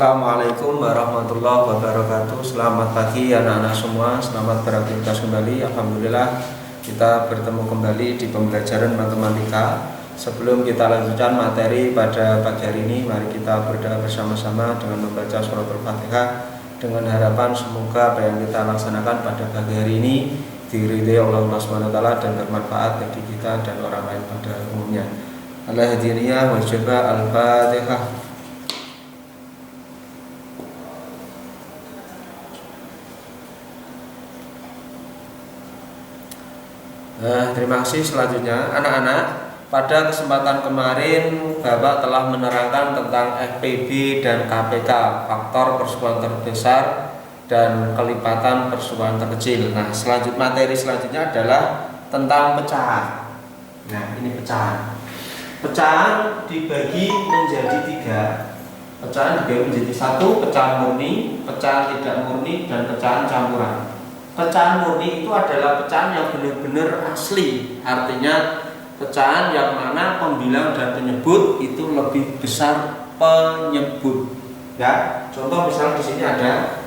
Assalamualaikum warahmatullahi wabarakatuh. Selamat pagi anak-anak semua. Selamat beraktivitas kembali. Alhamdulillah kita bertemu kembali di pembelajaran matematika. Sebelum kita lanjutkan materi pada pagi hari ini, mari kita berdoa bersama-sama dengan membaca surat Al-Fatihah, dengan harapan semoga apa yang kita laksanakan pada pagi hari ini diridhai oleh Allah SWT dan bermanfaat bagi kita dan orang lain pada umumnya. Al-Hadiniyah wal Jaba Al-Fatihah. Terima kasih. Selanjutnya anak-anak, pada kesempatan kemarin Bapak telah menerangkan tentang FPB dan KPK, faktor persusuan terbesar dan kelipatan persusuan terkecil. Nah, materi selanjutnya adalah tentang pecahan. Nah, ini pecahan. Pecahan dibagi menjadi 3. Pecahan dibagi menjadi 1, pecahan murni, pecahan tidak murni, dan pecahan campuran. Pecahan murni itu adalah pecahan yang benar-benar asli, artinya pecahan yang mana pembilang dan penyebut itu lebih besar penyebut. Ya, contoh misalnya di sini ada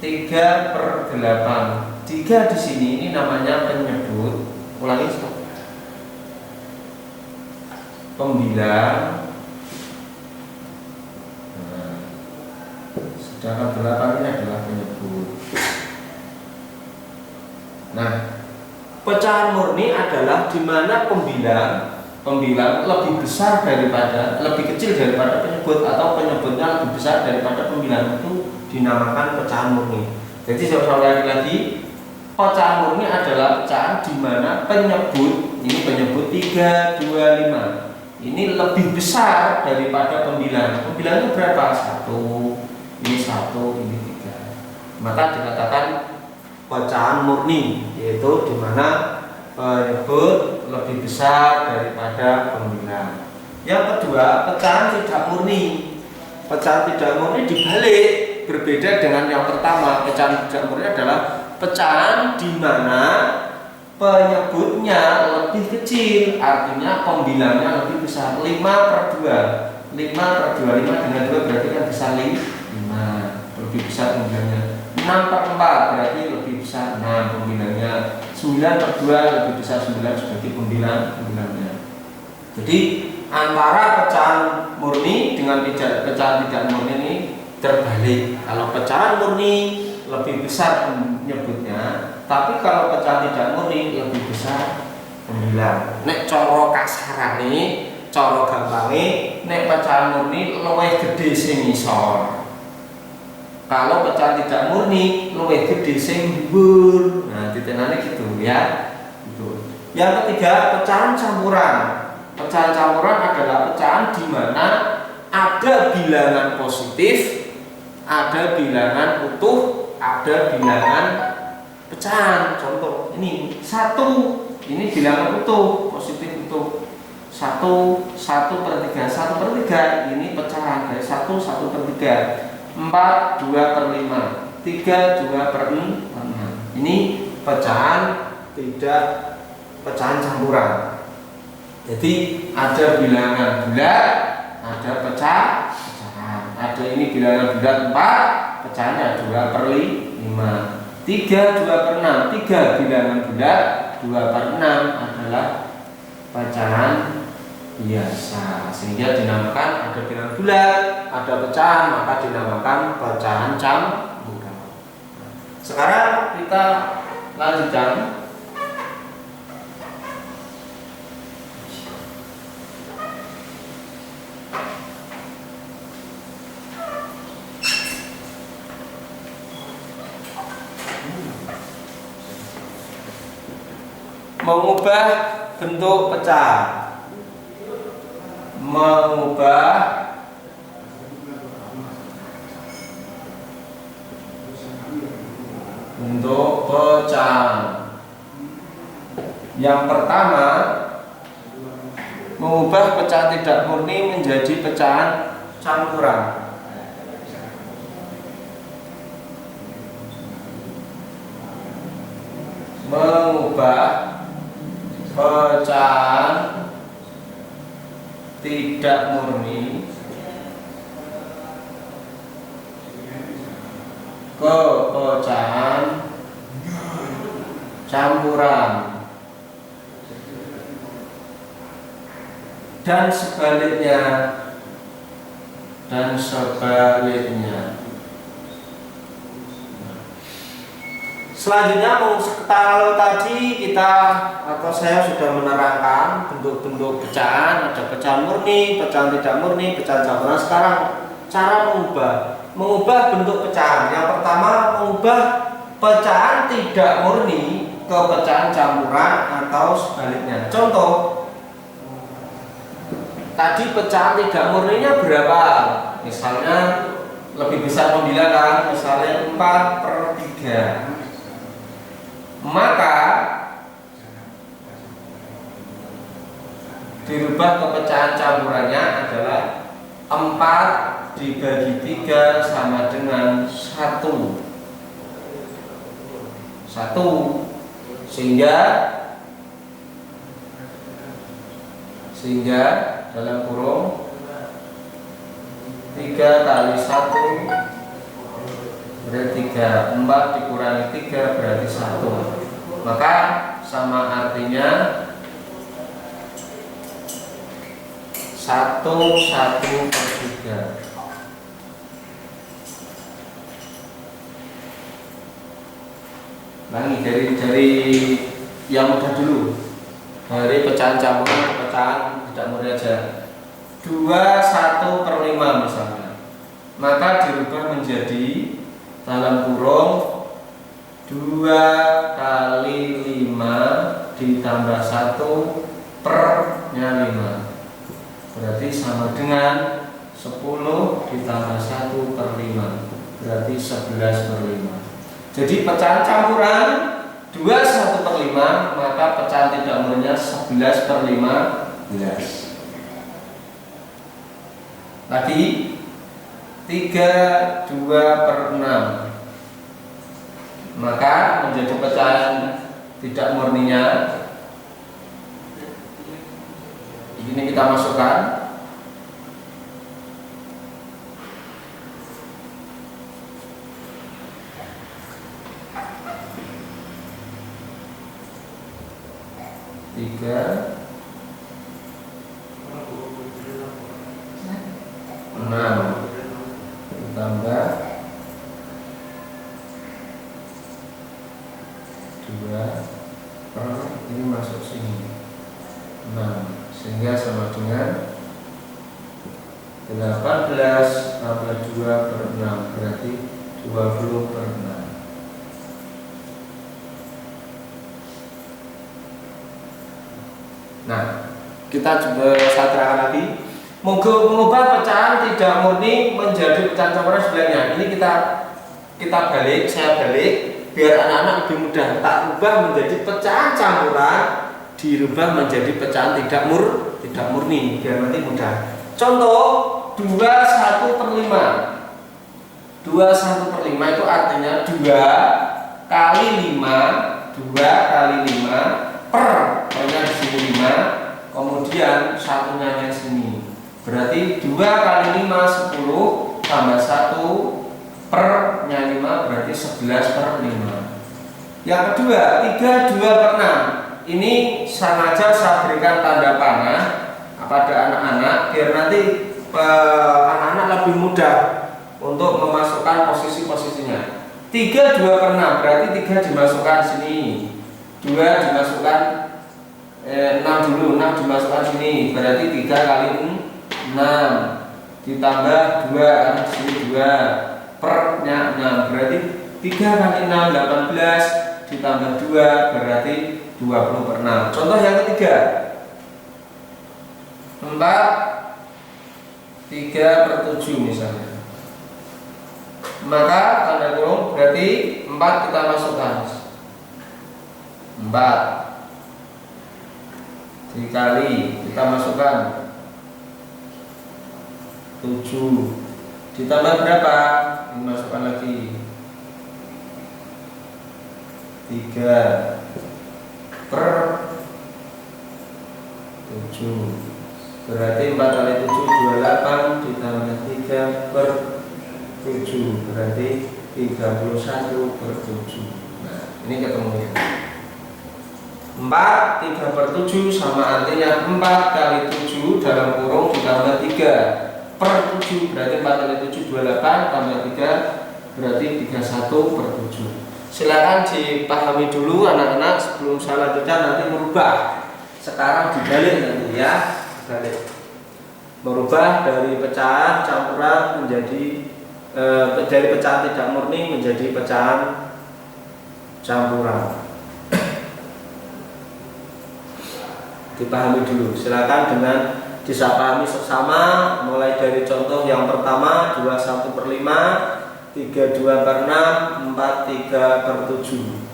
3/8. 3 di sini ini namanya penyebut. Ulangi, pembilang. Sedangkan 8 ini adalah penyebut. Nah, pecahan murni adalah di mana pembilang lebih besar daripada, lebih kecil daripada penyebut, atau penyebutnya lebih besar daripada pembilang, itu dinamakan pecahan murni. Jadi saya ulangi lagi, pecahan murni adalah pecahan di mana penyebut, ini penyebut 3, 2, 5, ini lebih besar daripada pembilang. Pembilangnya berapa? 1, ini 1, ini 3. Maka dikatakan pecahan murni, yaitu di mana penyebut lebih besar daripada pembilang. Yang kedua, pecahan tidak murni. Pecahan tidak murni dibalik, berbeda dengan yang pertama. Pecahan tidak murni adalah pecahan di mana penyebutnya lebih kecil, artinya pembilangnya lebih besar. 5/2. 5 dengan 2 berarti kan besar 5, lebih besar pembilangnya. 6/4 berarti lebih besar 6 pembilangnya. 9/2 lebih besar 9 sebagai pembilangnya. Jadi antara pecahan murni dengan pecahan tidak murni ini terbalik. Kalau pecahan murni lebih besar penyebutnya, tapi kalau pecahan tidak murni lebih besar pembilang. Nek coro kasarane, coro gampange, nek pecahan murni luwih gede sing ngisor. Kalau pecahan tidak murni luwih gede sing dhuwur. Nah, titenane gitu ya. Gitu. Yang ketiga, pecahan campuran. Pecahan campuran adalah pecahan di mana ada bilangan positif, ada bilangan utuh, ada bilangan pecahan. Contoh ini 1, ini bilangan utuh, positif utuh. 1/3, 1/3 ini pecahan dari 1/3. 4, 2/5, 3, 2/6. Ini pecahan campuran. Jadi ada bilangan bulat, ada pecahan. Ada ini bilangan bulat 4, pecahannya 2/5. 3, 2/6, 3 bilangan bulat, 2/6 adalah pecahan biasa, sehingga dinamakan ada bilangan bulat, ada pecahan, maka dinamakan pecahan campuran. Sekarang kita lanjutkan. Mengubah bentuk pecahan. Mengubah bentuk pecahan. Yang pertama, mengubah pecahan tidak murni menjadi pecahan campuran. Mengubah pecahan tidak murni pecahan campuran dan sebaliknya. Selanjutnya, kalau tadi kita atau saya sudah menerangkan bentuk-bentuk pecahan, ada pecahan murni, pecahan tidak murni, pecahan campuran. Sekarang cara mengubah bentuk pecahan. Yang pertama, mengubah pecahan tidak murni ke pecahan campuran atau sebaliknya. Contoh, tadi pecahan tidak murninya berapa? Misalnya lebih besar pembilang kan, misalnya 4/3. Maka dirubah ke pecahan campurannya adalah 4 dibagi 3 sama dengan 1. Sehingga dalam kurung 3 kali 1 berarti 3, 4 dikurangi 3 berarti 1. Maka sama artinya 1/3. Lagi dari yang mudah dulu, dari pecahan campuran ke pecahan tidak murni aja. 2/1/5 misalnya, maka dirubah menjadi dalam kurung 2 kali 5 ditambah 1/5, berarti sama dengan 10 ditambah 1/5, berarti 11/5. Jadi pecahan campuran 2/1/5, maka pecahan tidak murninya 11/15. Lagi 3/2/6, maka menjadi pecahan tidak murninya. Ini kita masukkan 3, 6 ditambah 2 ini masuk sini 6, sehingga sama dengan 18 tambah 2/6 berarti 20/6. Nah, kita coba saya terangkan lagi. Mengubah pecahan tidak murni menjadi pecahan campuran sebaliknya. Ini kita balik, saya balik biar anak-anak lebih mudah. Tak ubah menjadi pecahan campuran, dirubah menjadi pecahan tidak murni biar nanti mudah. Contoh 2/1/5. 2/1/5 itu artinya 2 kali 5 per banyak di sini 5, kemudian satunya yang sini. Berarti 2 kali 5 10 tambah 1 per-nya 5 berarti 11/5. Yang kedua 3/2/6. Ini sengaja saya berikan tanda panah pada anak-anak biar nanti anak-anak lebih mudah untuk memasukkan posisi-posisinya. 3/2/6 berarti 3 dimasukkan sini, 2 dimasukkan 6 dulu, 6 dimasukkan sini, berarti 3 kali 6 ditambah 2 kan sini 2 per-nya 6 berarti 3 kali 6 18 ditambah 2 berarti 20/6. Contoh yang ketiga 3/7 misalnya, maka tanda kurung berarti 4 kita masukkan 4 dikali kita masukkan 7 ditambah berapa? Dimasukkan lagi 3 per 7 berarti 4 kali 7 28 ditambah 3 per 7 berarti 31/7. Nah, ini ketemunya. 4 3/7 sama artinya 4 kali 7 dalam kurung ditambah 3/7, berarti 4 kali 7 28 tambah 3 berarti 31/7. Silakan dipahami dulu anak-anak sebelum saya lanjutkan nanti merubah. Sekarang dibalik nanti ya, balik. Merubah dari pecahan campuran menjadi dari pecahan tidak murni menjadi pecahan campuran. Dipahami dulu. Silakan dengan bisa pahami sesama mulai dari contoh yang pertama 21/5, 32/6, 43/7.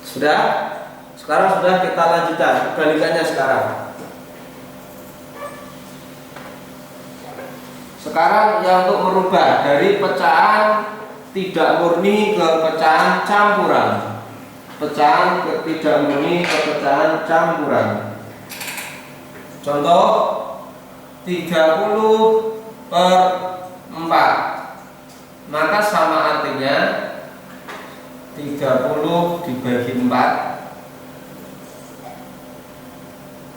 Sudah? Sekarang sudah, kita lanjutkan kebalikannya sekarang. Sekarang yang untuk merubah dari pecahan tidak murni ke pecahan campuran. Pecahan tidak murni ke pecahan campuran. Contoh 30/4. Maka sama artinya 30 dibagi 4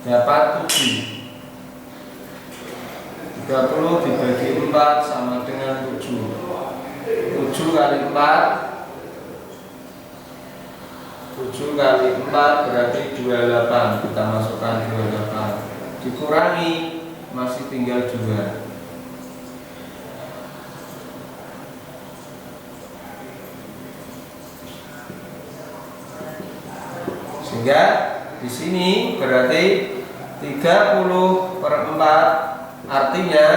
dapat 7. 30 dibagi 4 sama dengan 7. 7 kali 4 7 kali 4 berarti 28. Kita masukkan 28. Dikurangi masih tinggal 2. Sehingga di sini berarti 30/4 artinya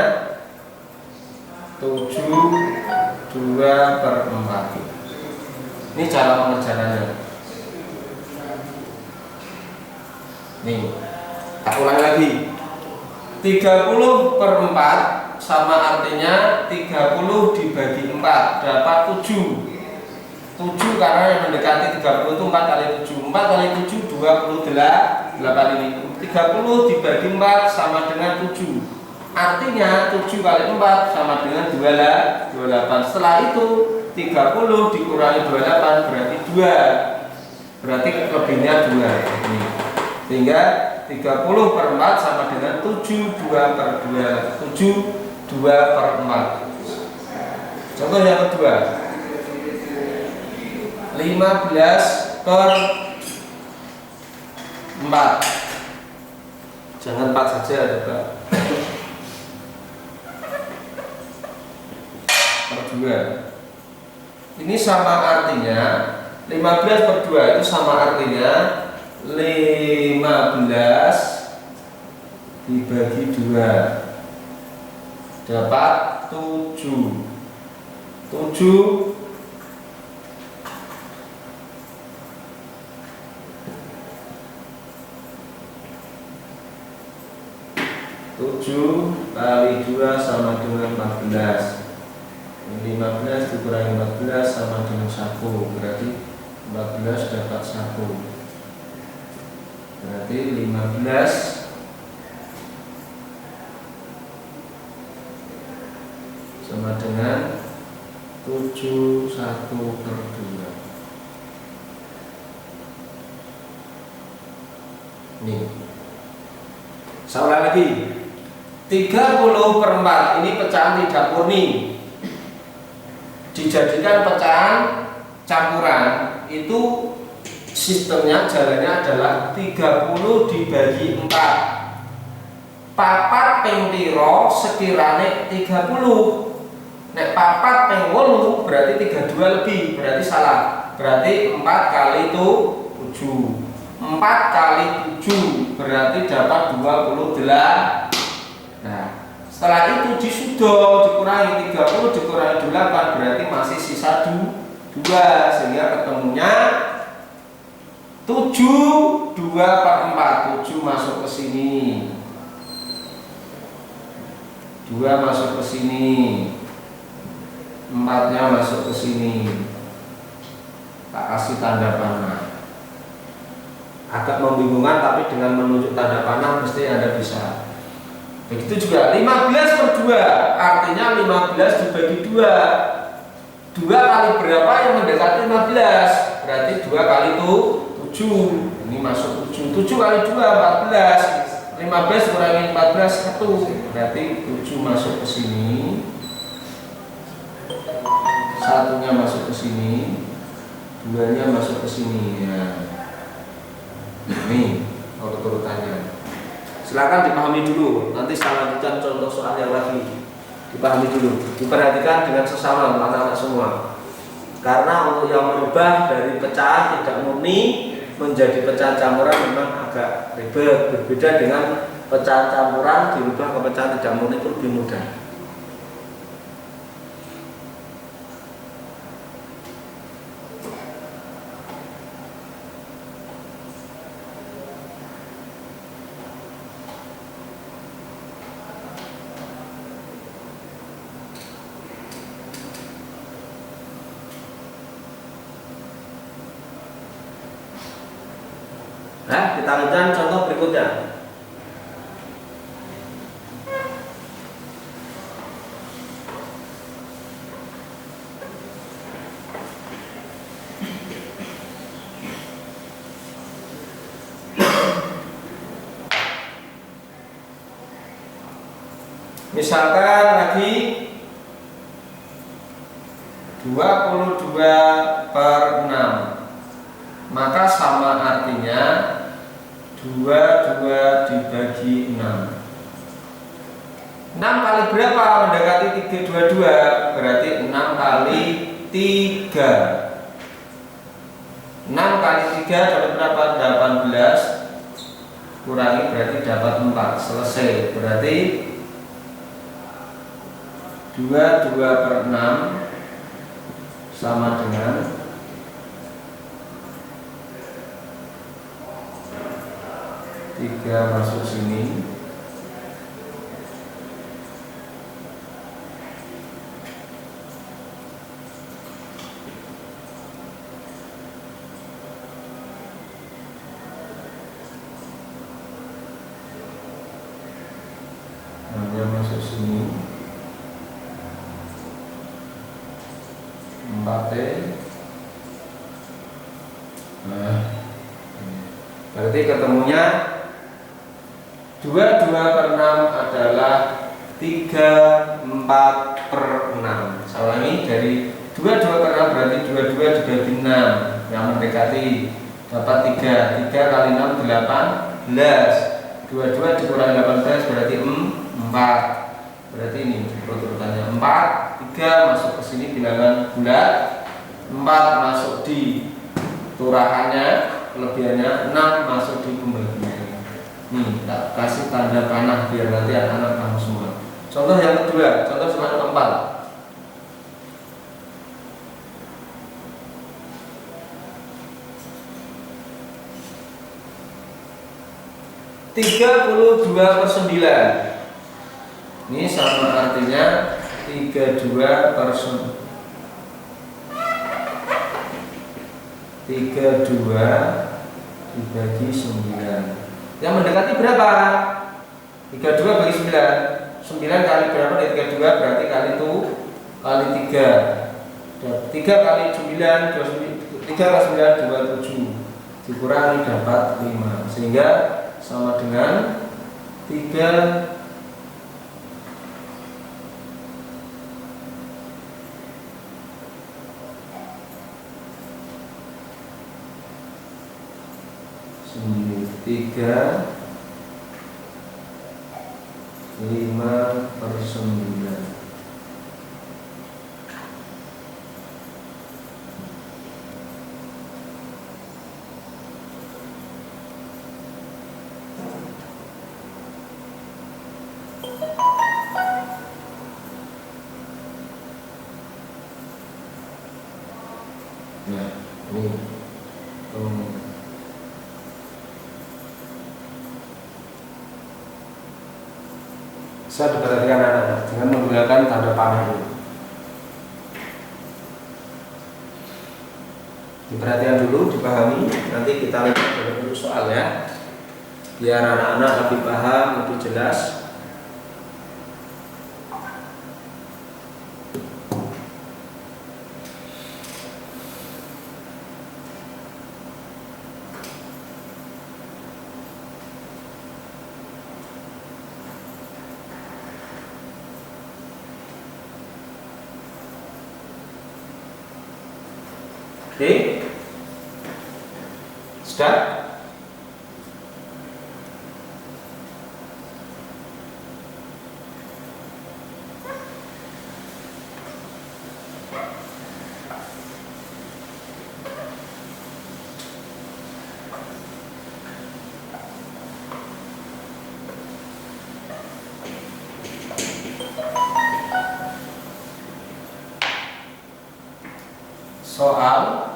72/4. Ini cara pengerjaannya. Nih, aku ulang lagi. 30/4 sama artinya 30 dibagi 4 dapat 7. 7 karena yang mendekati 30 itu 4 kali 7. 4 kali 7 28 ini. 30 dibagi 4 sama dengan 7. Artinya 7 kali 4 sama dengan 28. Setelah itu 30 dikurangi 28 berarti 2. Berarti lebihnya 2. Ini. Sehingga 30/4 sama dengan 72/2. 72/4. Contoh yang kedua, 15/4. Jangan 4 saja, coba. Per 2. Ini sama artinya 15/2 itu sama artinya 15 dibagi 2 dapat 7. 7 kali 2 sama dengan 14. 15 dikurangi 14 sama dengan 1. Berarti 14 dapat 1. Berarti 15 sama dengan 71/2. Nih, saya ulang lagi. 30/4 ini pecahan tidak murni, dijadikan pecahan campuran. Itu sistemnya jalannya adalah 30 dibagi 4. Papat ping piro sekiranya 30. Nek papat ping 8 berarti 32 lebih, berarti salah. Berarti 4 kali itu 7. 4 kali 7 berarti dapat 28. Nah, Setelah itu disudong, dikurangi 30 dikurangi 8 berarti masih sisa 2, sehingga ketemunya 7 2/4. 7 masuk ke sini, 2 masuk ke sini, 4-nya masuk ke sini. Tak kasih tanda panah. Agak membingungkan, tapi dengan menunjuk tanda panah mesti Anda bisa. Begitu juga 15/2, artinya 15 dibagi 2. 2 kali berapa yang mendekati 15? Berarti 2 kali itu 7. Ini masuk 7. 7 kali 2 14. 15 kurangi 14 1. Berarti 7 masuk ke sini. 1-nya masuk ke sini. 2-nya masuk ke sini. Ya. Ini urut-urutannya. Silakan dipahami dulu, nanti saya lanjutkan contoh soal yang lagi. Dipahami dulu, diperhatikan dengan sesama anak-anak semua. Karena untuk yang merubah dari pecahan tidak murni menjadi pecahan campuran memang agak ribet. Berbeda dengan pecahan campuran dirubah ke pecahan tidak murni itu lebih mudah. Nah, kita lanjutkan contoh berikutnya. Misalkan lagi 22/6, maka sama artinya 22 dibagi 6. 6 kali berapa mendekati 322? Berarti 6 kali 3. 6 kali 3 dapat berapa? 18. Kurangi berarti dapat 4. Selesai. Berarti 22/6 sama dengan 3 masuk sini, dia masuk sini, 4T. Nah, berarti ketemunya 22/6 adalah 34/6. Saya ulangi, dari 22/6 berarti 22 dibagi 6 yang mendekati dapat 3. 3 kali 6 18. 22 dikurangi 18 berarti 4. Berarti ini urutannya 4, 3 masuk ke sini bilangan bulat, 4 masuk di turahannya, kelebihannya 6 masuk di pembagiannya. Nih, tak kasih tanda panah biar nanti anak-anak kamu semua. Contoh yang kedua, contoh soal keempat. 32/9. Ini sama artinya 32 dibagi 9. Yang mendekati berapa? 32 bagi 9. 9 kali berapa dari 32? Berarti kali itu kali 3. 3 kali 9 3 kali 9 27. Dikurangi dapat 5. Sehingga sama dengan 3 5/9. Nah, ini bisa diperhatikan anak-anak dengan menggunakan tanda panah ini. Diperhatikan dulu, dipahami, nanti kita lihat dulu soal ya, biar anak-anak lebih paham, lebih jelas. Oke, sudah? Soal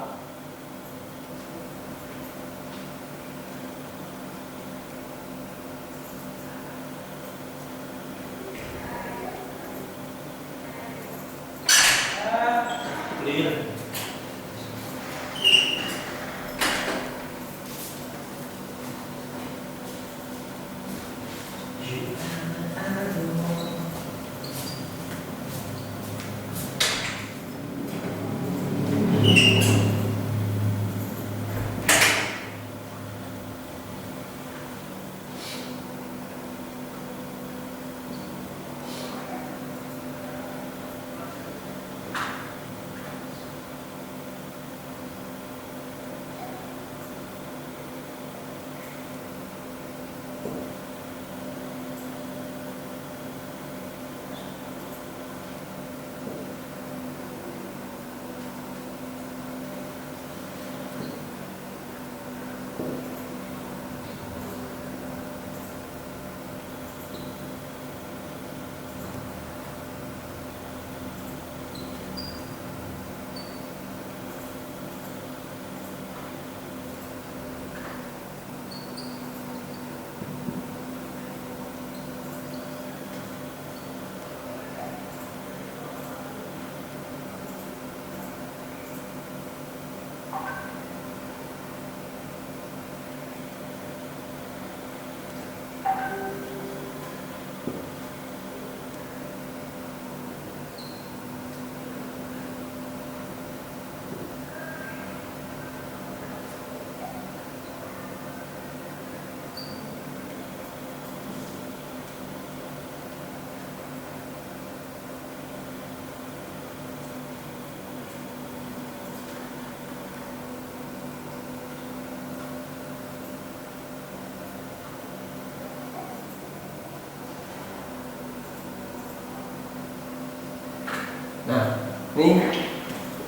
ini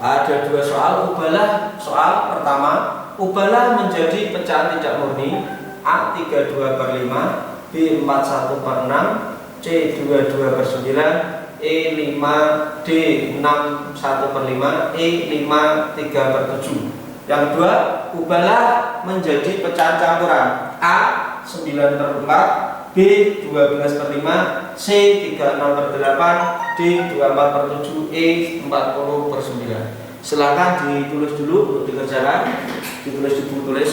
ada dua soal. Ubahlah soal pertama, ubahlah menjadi pecahan tidak murni A 32/5, B 41/6, C 22/9, E 5, D 61/5, E 5/3/7. Yang dua, ubahlah menjadi pecahan campuran A 9/4, B 12/5, C 36/8, D 24/7, E 40/9. Silakan ditulis dulu untuk dikerjakan, ditulis di buku tulis.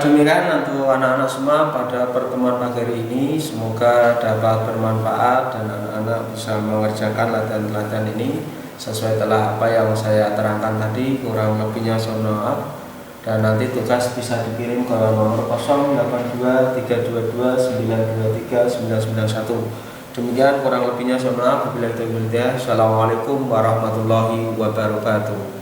Demikian untuk anak-anak semua pada pertemuan pagi hari ini, semoga dapat bermanfaat dan anak-anak bisa mengerjakan latihan-latihan ini sesuai telah apa yang saya terangkan tadi. Kurang lebihnya mohon maaf, dan nanti tugas bisa dikirim ke nomor 082292292391. Demikian kurang lebihnya mohon maaf. Wabillahi taufiq wal hidayah. Assalamualaikum warahmatullahi wabarakatuh.